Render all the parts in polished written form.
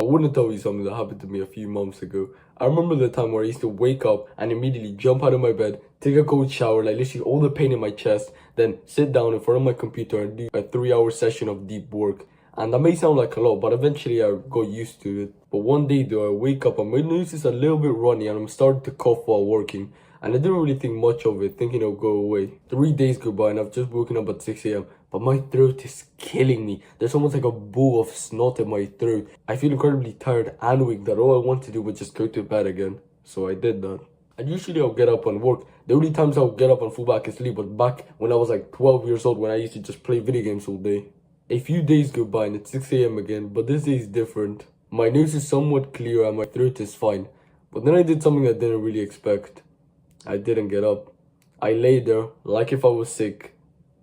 want to tell you something that happened to me a few months ago. I remember the time where I used to wake up and immediately jump out of my bed, take a cold shower, like literally all the pain in my chest, then sit down in front of my computer and do a 3 hour session of deep work. And that may sound like a lot, but eventually I got used to it. But one day though, I wake up and my nose is a little bit runny and I'm starting to cough while working. And I didn't really think much of it, thinking it'll go away. 3 days go by and I've just woken up at 6 a.m. But my throat is killing me. There's almost like a bowl of snot in my throat. I feel incredibly tired and weak that all I want to do was just go to bed again. So I did that. And usually I'll get up and work. The only times I'll get up and fall back asleep was back when I was like 12 years old when I used to just play video games all day. A few days go by and it's 6 a.m. again, but this day is different. My nose is somewhat clear and my throat is fine. But then I did something I didn't really expect. I didn't get up. I lay there like if I was sick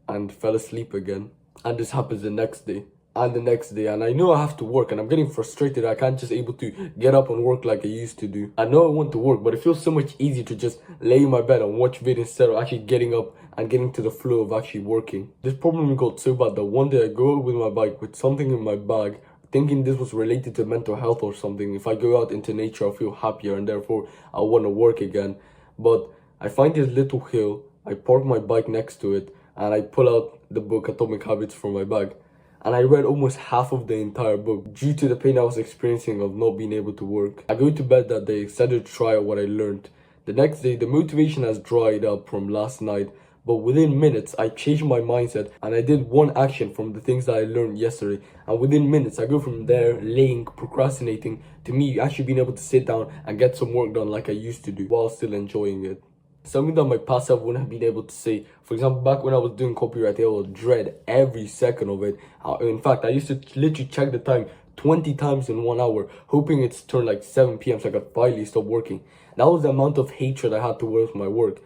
and fell asleep again. And this happens the next day and the next day, and I know I have to work and I'm getting frustrated. I can't just able to get up and work like I used to do. I know I want to work, but it feels so much easier to just lay in my bed and watch videos instead of actually getting up and getting to the flow of actually working. This problem got so bad that one day I go out with my bike with something in my bag, thinking this was related to mental health or something. If I go out into nature, I'll feel happier and therefore I'll want to work again. But I find this little hill, I park my bike next to it, and I pull out the book Atomic Habits from my bag. And I read almost half of the entire book due to the pain I was experiencing of not being able to work. I go to bed that day, excited to try out what I learned. The next day, the motivation has dried up from last night, but within minutes, I changed my mindset and I did one action from the things that I learned yesterday. And within minutes, I go from there, laying, procrastinating, to me actually being able to sit down and get some work done like I used to do while still enjoying it. Something that my past self wouldn't have been able to say. For example, back when I was doing copyright, I would dread every second of it. In fact, I used to literally check the time 20 times in 1 hour, hoping it's turned like 7 p.m. so I could finally stop working. That was the amount of hatred I had towards my work.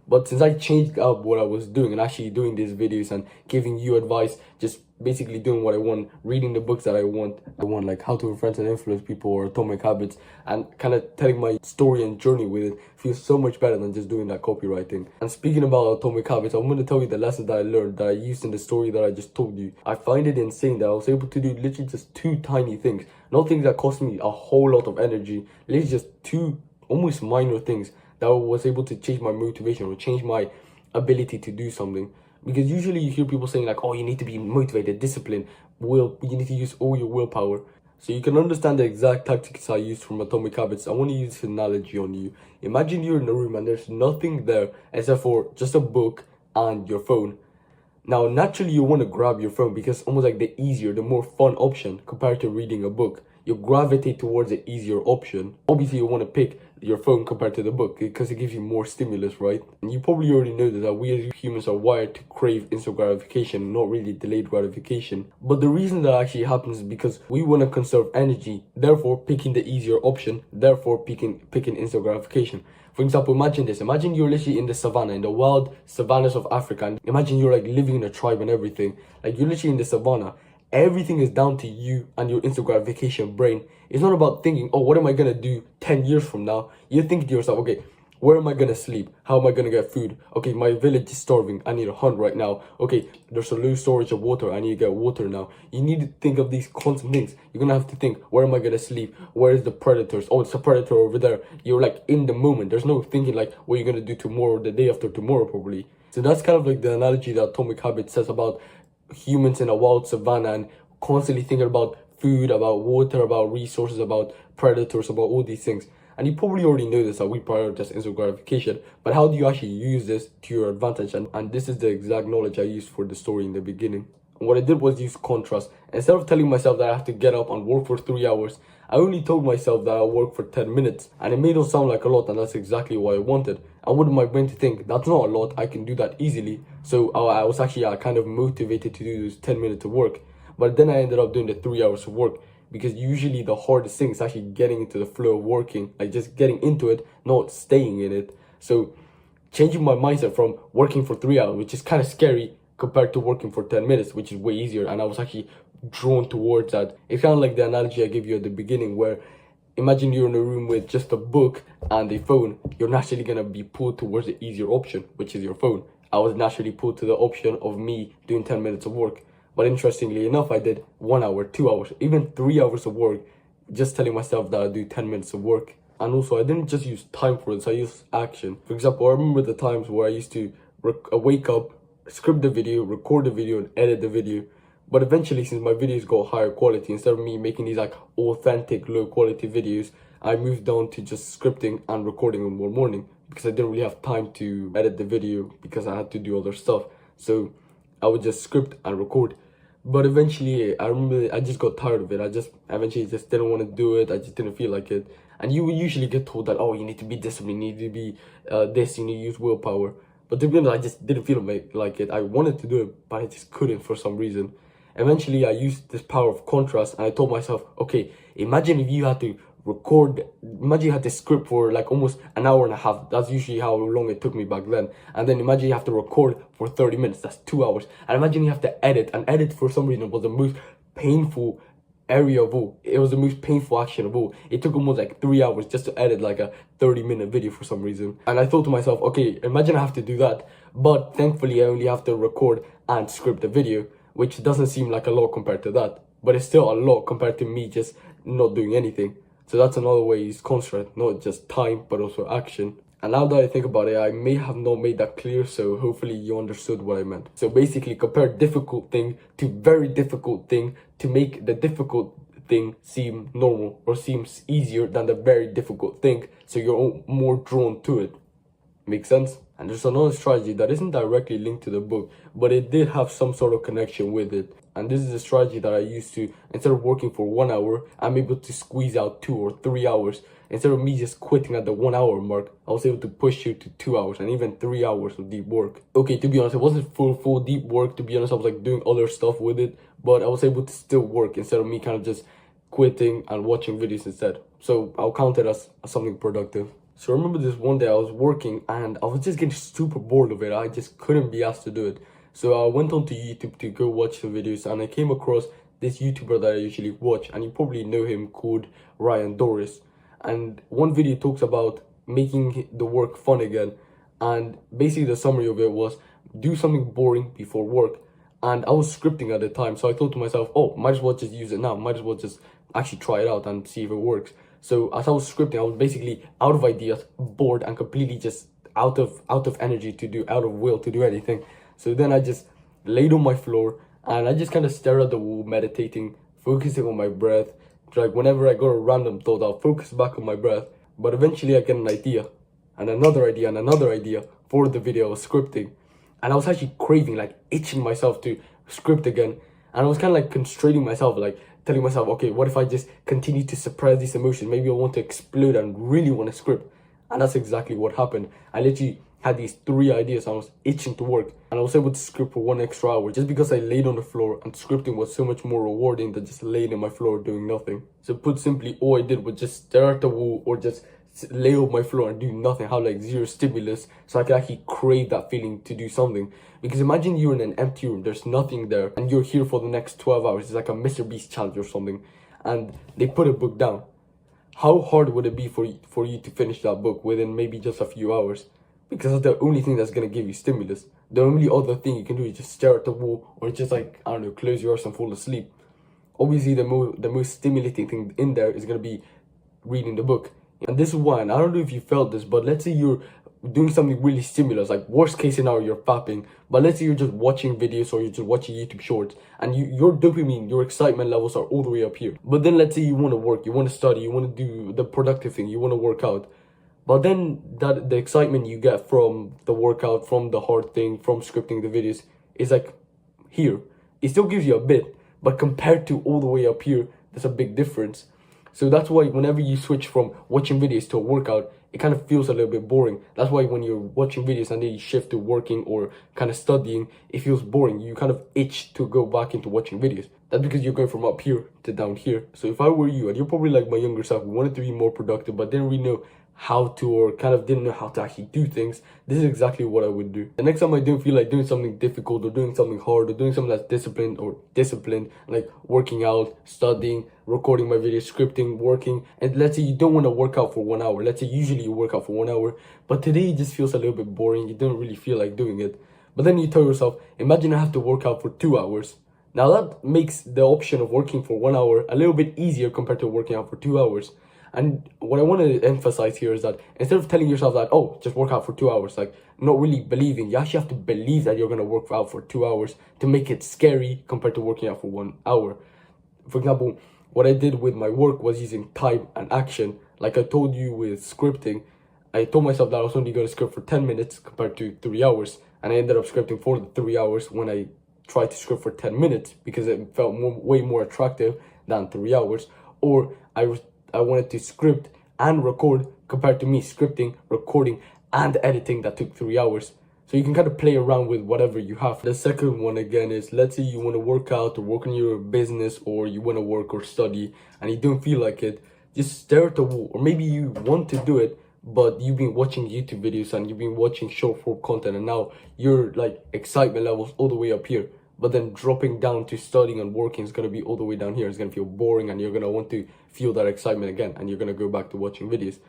But since I changed up what I was doing and actually doing these videos and giving you advice, just basically doing what I want, reading the books that I want like How to Influence and Influence People or Atomic Habits, and kind of telling my story and journey with it feels so much better than just doing that copywriting. And speaking about Atomic Habits, I'm going to tell you the lesson that I learned that I used in the story that I just told you. I find it insane that I was able to do literally just two tiny things, not things that cost me a whole lot of energy, literally just two almost minor things that was able to change my motivation or change my ability to do something. Because usually you hear people saying like, oh, you need to be motivated, disciplined, you need to use all your willpower. So you can understand the exact tactics I used from Atomic Habits. I want to use this analogy on you. Imagine you're in a room and there's nothing there except for just a book and your phone. Now, naturally, you want to grab your phone because it's almost like the easier, the more fun option compared to reading a book. You gravitate towards the easier option. Obviously, you want to pick your phone compared to the book because it gives you more stimulus, right? And you probably already know that we as humans are wired to crave instant gratification, not really delayed gratification. But the reason that actually happens is because we want to conserve energy, therefore picking the easier option, therefore picking instant gratification. For example, imagine this. Imagine you're literally in the savannah, in the wild savannas of Africa. And imagine you're like living in a tribe and everything. Like you're literally in the savannah. Everything is down to you and your instant gratification brain. It's not about thinking, oh, what am I going to do 10 years from now? You think to yourself, okay, where am I going to sleep? How am I going to get food? Okay, my village is starving. I need to hunt right now. Okay, there's a low storage of water. I need to get water now. You need to think of these constant things. You're going to have to think, where am I going to sleep? Where is the predators? Oh, it's a predator over there. You're like in the moment. There's no thinking like what you're going to do tomorrow or the day after tomorrow probably. So that's kind of like the analogy that Atomic Habits says about humans in a wild savannah and constantly thinking about food, about water, about resources, about predators, about all these things. And you probably already know this, that we prioritize instant gratification, but how do you actually use this to your advantage? And this is the exact knowledge I used for the story in the beginning. And what I did was use contrast. Instead of telling myself that I have to get up and work for 3 hours, I only told myself that I'll work for 10 minutes. And it made it sound like a lot, and that's exactly what I wanted. I wanted my brain to think, that's not a lot, I can do that easily. So I was actually kind of motivated to do those 10 minutes of work. But then I ended up doing the 3 hours of work. Because usually the hardest thing is actually getting into the flow of working, like just getting into it, not staying in it. So changing my mindset from working for 3 hours, which is kind of scary, compared to working for 10 minutes, which is way easier. And I was actually drawn towards that. It's kind of like the analogy I gave you at the beginning, where imagine you're in a room with just a book and a phone. You're naturally going to be pulled towards the easier option, which is your phone. I was naturally pulled to the option of me doing 10 minutes of work. But interestingly enough, I did 1 hour, 2 hours, even 3 hours of work just telling myself that I do 10 minutes of work. And also, I didn't just use time for this, I used action. For example, I remember the times where I used to wake up, script the video, record the video, and edit the video. But eventually, since my videos got higher quality, instead of me making these like authentic, low quality videos, I moved down to just scripting and recording in one morning because I didn't really have time to edit the video because I had to do other stuff. So I would just script and record. But eventually, I remember I just got tired of it. I just eventually just didn't want to do it. I just didn't feel like it. And you usually get told that, oh, you need to be disciplined, you need to be this, you need to use willpower. But to be honest, I just didn't feel like it. I wanted to do it, but I just couldn't for some reason. Eventually, I used this power of contrast, and I told myself, okay, imagine if you had to record, imagine you had to script for like almost an hour and a half. That's usually how long it took me back then. And then imagine you have to record for 30 minutes, that's 2 hours. And imagine you have to edit, and edit for some reason was the most painful area of all. It was the most painful action of all. It took almost like 3 hours just to edit like a 30-minute video for some reason. And I thought to myself, okay, imagine I have to do that, but thankfully I only have to record and script the video, which doesn't seem like a lot compared to that, but it's still a lot compared to me just not doing anything. So that's another way is construct, not just time, but also action. And now that I think about it, I may have not made that clear, so hopefully you understood what I meant. So basically, compare difficult thing to very difficult thing to make the difficult thing seem normal or seems easier than the very difficult thing, so you're more drawn to it. Make sense? And there's another strategy that isn't directly linked to the book, but it did have some sort of connection with it. And this is a strategy that I used to, instead of working for 1 hour, I'm able to squeeze out 2 or 3 hours. Instead of me just quitting at the 1 hour mark, I was able to push it to 2 hours and even 3 hours of deep work. Okay, to be honest, it wasn't full deep work. To be honest, I was like doing other stuff with it, but I was able to still work instead of me kind of just quitting and watching videos instead. So I'll count it as something productive. So I remember this one day I was working and I was just getting super bored of it. I just couldn't be asked to do it. So I went onto YouTube to go watch some videos, and I came across this YouTuber that I usually watch, and you probably know him, called Ryan Doris. And one video talks about making the work fun again. And basically the summary of it was, do something boring before work. And I was scripting at the time, so I thought to myself, oh, might as well just use it now. Might as well just actually try it out and see if it works. So as I was scripting, I was basically out of ideas, bored, and completely just out of energy to do, out of will to do anything. So then I just laid on my floor and I just kind of stared at the wall, meditating, focusing on my breath. Like whenever I got a random thought, I'll focus back on my breath. But eventually I get an idea and another idea and another idea for the video I was scripting. And I was actually craving, like itching myself to script again. And I was kind of like constraining myself, like telling myself, okay, what if I just continue to suppress these emotions? Maybe I want to explode and really want to script. And that's exactly what happened. I literally had these 3 ideas. I was itching to work, and I was able to script for 1 extra hour just because I laid on the floor, and scripting was so much more rewarding than just laying on my floor doing nothing. So put simply, all I did was just stare at the wall or just lay on my floor and do nothing, have like zero stimulus, so I could actually crave that feeling to do something. Because imagine you're in an empty room, there's nothing there, and you're here for the next 12 hours. It's like a Mr. Beast challenge or something, and they put a book down. How hard would it be for you to finish that book within maybe just a few hours? Because that's the only thing that's going to give you stimulus. The only other thing you can do is just stare at the wall or just like, I don't know, close your eyes and fall asleep. Obviously, the most stimulating thing in there is going to be reading the book. And this is why, and I don't know if you felt this, but let's say you're doing something really stimulus, like worst case scenario, you're fapping. But let's say you're just watching videos or you're just watching YouTube shorts, and your dopamine, your excitement levels are all the way up here. But then let's say you want to work, you want to study, you want to do the productive thing, you want to work out. But then the excitement you get from the workout, from the hard thing, from scripting the videos is like here. It still gives you a bit, but compared to all the way up here, there's a big difference. So that's why whenever you switch from watching videos to a workout, it kind of feels a little bit boring. That's why when you're watching videos and then you shift to working or kind of studying, it feels boring. You kind of itch to go back into watching videos. That's because you're going from up here to down here. So if I were you, and you're probably like my younger self, who wanted to be more productive but didn't really know how to, or kind of didn't know how to actually do things, this is exactly what I would do. The next time I don't feel like doing something difficult or doing something hard or doing something that's disciplined, like working out, studying, recording my videos, scripting, working, and let's say you don't want to work out for 1 hour. Let's say usually you work out for 1 hour, but today it just feels a little bit boring. You don't really feel like doing it. But then you tell yourself, imagine I have to work out for 2 hours. Now that makes the option of working for 1 hour a little bit easier compared to working out for 2 hours. And what I want to emphasize here is that instead of telling yourself that, oh, just work out for 2 hours, like not really believing, you actually have to believe that you're going to work out for 2 hours to make it scary compared to working out for 1 hour. For example, what I did with my work was using time and action. Like I told you with scripting, I told myself that I was only going to script for 10 minutes compared to 3 hours. And I ended up scripting for the 3 hours when I tried to script for 10 minutes because it felt way more attractive than 3 hours. Or I wanted to script and record compared to me scripting, recording, and editing that took 3 hours. So you can kind of play around with whatever you have. The second one again is, let's say you want to work out or work on your business, or you want to work or study and you don't feel like it, just stare at the wall. Or maybe you want to do it, but you've been watching YouTube videos and you've been watching short form content, and now your like excitement levels all the way up here, but then dropping down to studying and working is going to be all the way down here. It's going to feel boring and you're going to want to feel that excitement again, and you're going to go back to watching videos.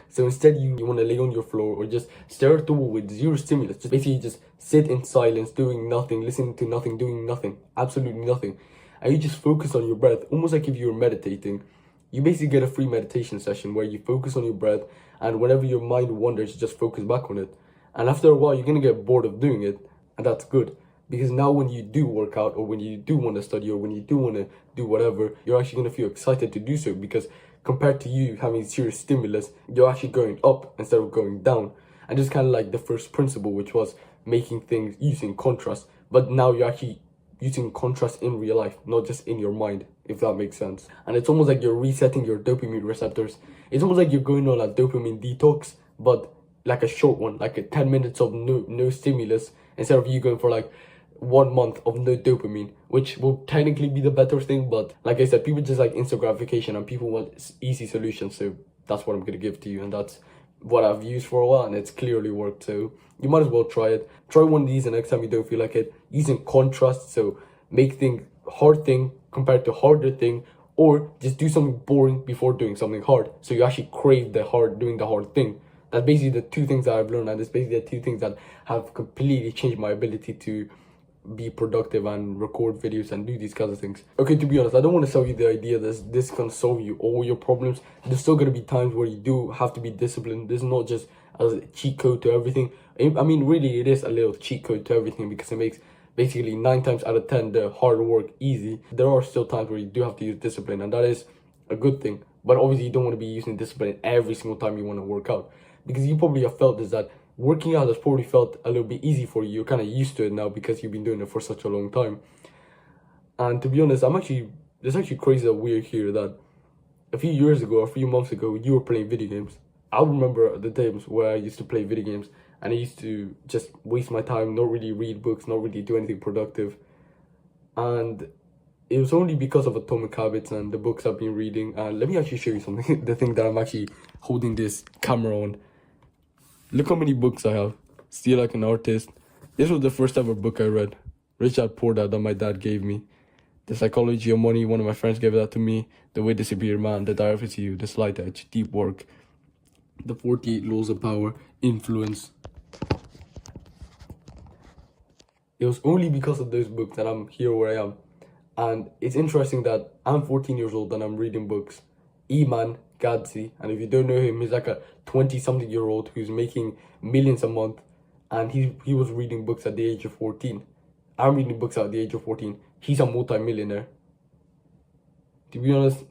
So instead you want to lay on your floor or just stare at the wall with zero stimulus. Just basically just sit in silence, doing nothing, listening to nothing, doing nothing, absolutely nothing. And you just focus on your breath, almost like if you were meditating. You basically get a free meditation session where you focus on your breath, and whenever your mind wanders, you just focus back on it. And after a while, you're going to get bored of doing it, and that's good. Because now when you do work out, or when you do want to study, or when you do want to do whatever, you're actually going to feel excited to do so, because compared to you having serious stimulus, you're actually going up instead of going down. And just kind of like the first principle, which was making things using contrast. But now you're actually using contrast in real life, not just in your mind, if that makes sense. And it's almost like you're resetting your dopamine receptors. It's almost like you're going on a dopamine detox, but like a short one, like a 10 minutes of no stimulus, instead of you going for like 1 month of no dopamine, which will technically be the better thing. But like I said, people just like instant gratification and people want easy solutions. So that's what I'm going to give to you, and that's what I've used for a while, and it's clearly worked. So you might as well try it. Try one of these, and next time you don't feel like it, using contrast. So make thing hard thing compared to harder thing, or just do something boring before doing something hard, so you actually crave doing the hard thing. That's basically the two things that I've learned, and it's basically the two things that have completely changed my ability to be productive and record videos and do these kinds of things. Okay, to be honest, I don't want to sell you the idea that this can solve you all your problems. There's still going to be times where you do have to be disciplined. This is not just a cheat code to everything. I mean, really, it is a little cheat code to everything, because it makes basically 9 times out of 10 the hard work easy. There are still times where you do have to use discipline, and that is a good thing. But obviously, you don't want to be using discipline every single time you want to work out, because you probably have felt this, that working out has probably felt a little bit easy for you. You're kind of used to it now because you've been doing it for such a long time. And to be honest, it's actually crazy that we're here, that a few years ago, a few months ago, you were playing video games. I remember the times where I used to play video games and I used to just waste my time, not really read books, not really do anything productive. And it was only because of Atomic Habits and the books I've been reading. And let me actually show you something. The thing that I'm actually holding this camera on. Look how many books I have. Steal Like an Artist. This was the first ever book I read. Rich Dad Poor Dad, that my dad gave me. The Psychology of Money, one of my friends gave that to me. The Way to Superior Man, The Diary of a CEO, The Slight Edge, Deep Work, The 48 Laws of Power, Influence. It was only because of those books that I'm here where I am. And it's interesting that I'm 14 years old and I'm reading books. E-Man Gadsby, and if you don't know him, he's like a 20-something-year-old who's making millions a month, and he was reading books at the age of 14. I'm reading books at the age of 14. He's a multi-millionaire. To be honest,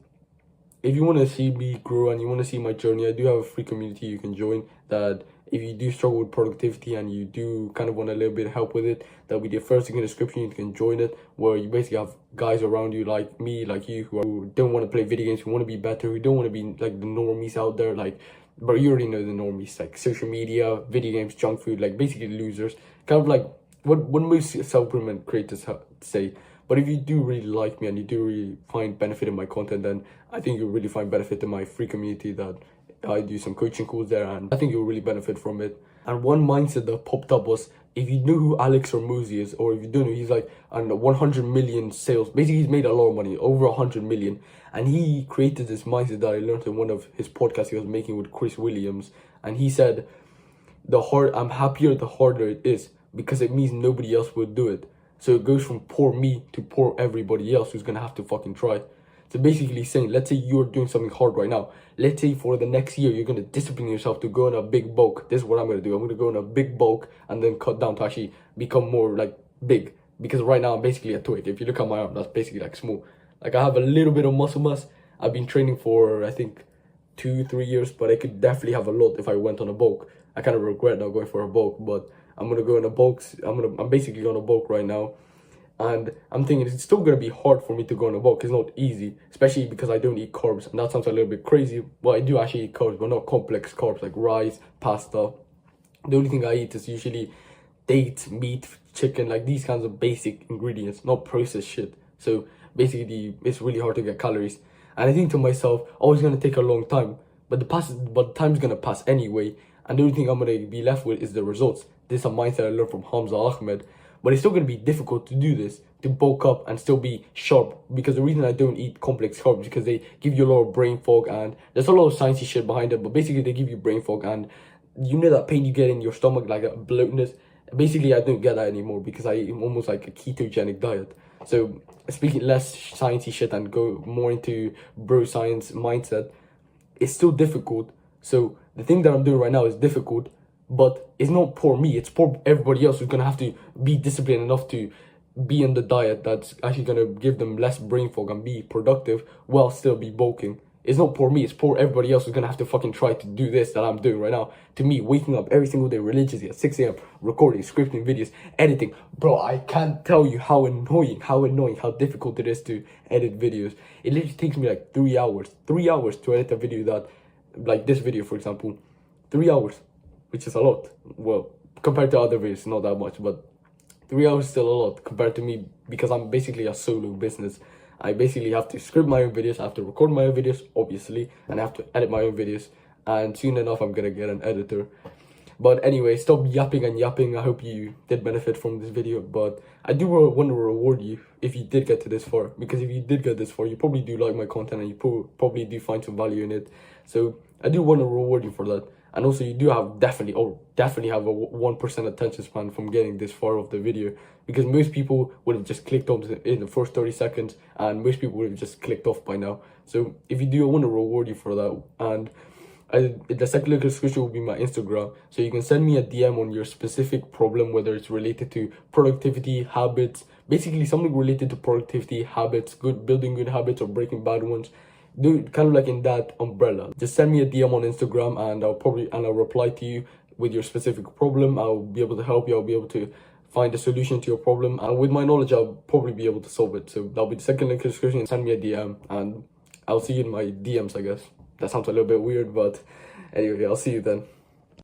if you want to see me grow and you want to see my journey, I do have a free community you can join, that if you do struggle with productivity and you do kind of want a little bit of help with it, that'll be the first thing in the description. You can join it, where you basically have guys around you like me, like you, who don't want to play video games, who want to be better, who don't want to be like the normies out there, like, but you already know the normies, like social media, video games, junk food, like basically losers, kind of like what most self-improvement creators say. But if you do really like me and you do really find benefit in my content, then I think you'll really find benefit in my free community, that I do some coaching calls there, and I think you'll really benefit from it. And one mindset that popped up was, if you know who Alex Hormozi is, or if you don't know, he's like on 100 million sales. Basically, he's made a lot of money, over 100 million. And he created this mindset that I learned in one of his podcasts he was making with Chris Williams. And he said, I'm happier the harder it is, because it means nobody else will do it. So it goes from poor me to poor everybody else who's gonna have to fucking try. So basically saying, let's say you're doing something hard right now. Let's say for the next year, you're gonna discipline yourself to go in a big bulk. This is what I'm gonna do. I'm gonna go in a big bulk and then cut down to actually become more like big. Because right now I'm basically a twig. If you look at my arm, that's basically like small. Like I have a little bit of muscle mass. I've been training for, I think, 2-3 years, but I could definitely have a lot if I went on a bulk. I kind of regret not going for a bulk, but I'm gonna go in a bulk. I'm basically on a bulk right now, and I'm thinking it's still gonna be hard for me to go on a bulk. It's not easy, especially because I don't eat carbs, and that sounds a little bit crazy. Well, I do actually eat carbs, but not complex carbs like rice, pasta. The only thing I eat is usually dates, meat, chicken, like these kinds of basic ingredients, not processed shit. So basically, it's really hard to get calories. And I think to myself, oh, it's gonna take a long time, but the time's gonna pass anyway. And the only thing I'm gonna be left with is the results. This is a mindset I learned from Hamza Ahmed. But it's still gonna be difficult to do this, to bulk up and still be sharp. Because the reason I don't eat complex carbs is because they give you a lot of brain fog, and there's a lot of sciencey shit behind it. But basically, they give you brain fog, and you know that pain you get in your stomach, like a bloatness. Basically, I don't get that anymore because I am almost like a ketogenic diet. So speaking less sciencey shit and go more into bro science mindset, it's still difficult. So the thing that I'm doing right now is difficult, but it's not poor me, it's poor everybody else who's gonna have to be disciplined enough to be in the diet that's actually gonna give them less brain fog and be productive while still be bulking. It's not poor me, it's poor everybody else who's gonna have to fucking try to do this that I'm doing right now. To me, waking up every single day religiously at 6 a.m, recording, scripting videos, editing. Bro, I can't tell you how annoying, how difficult it is to edit videos. It literally takes me like 3 hours. 3 hours to edit a video that, like this video for example. 3 hours, which is a lot. Well, compared to other videos, not that much, but 3 hours is still a lot compared to me because I'm basically a solo business. I basically have to script my own videos, I have to record my own videos, obviously, and I have to edit my own videos. And soon enough, I'm gonna get an editor. But anyway, stop yapping and yapping. I hope you did benefit from this video. But I do want to reward you if you did get to this far. Because if you did get this far, you probably do like my content and you probably do find some value in it. So I do want to reward you for that. And also you do have definitely have a 1% attention span from getting this far of the video. Because most people would have just clicked on in the first 30 seconds. And most people would have just clicked off by now. So if you do, I want to reward you for that. And the second link in the description will be my Instagram, so you can send me a DM on your specific problem, whether it's related to productivity, habits, basically something related to productivity, habits, building good habits or breaking bad ones. Do kind of like in that umbrella. Just send me a DM on Instagram and I'll reply to you with your specific problem. I'll be able to help you. I'll be able to find a solution to your problem, and with my knowledge, I'll probably be able to solve it. So that'll be the second link in the description. Send me a DM and I'll see you in my DMs, I guess. That sounds a little bit weird, but anyway, I'll see you then.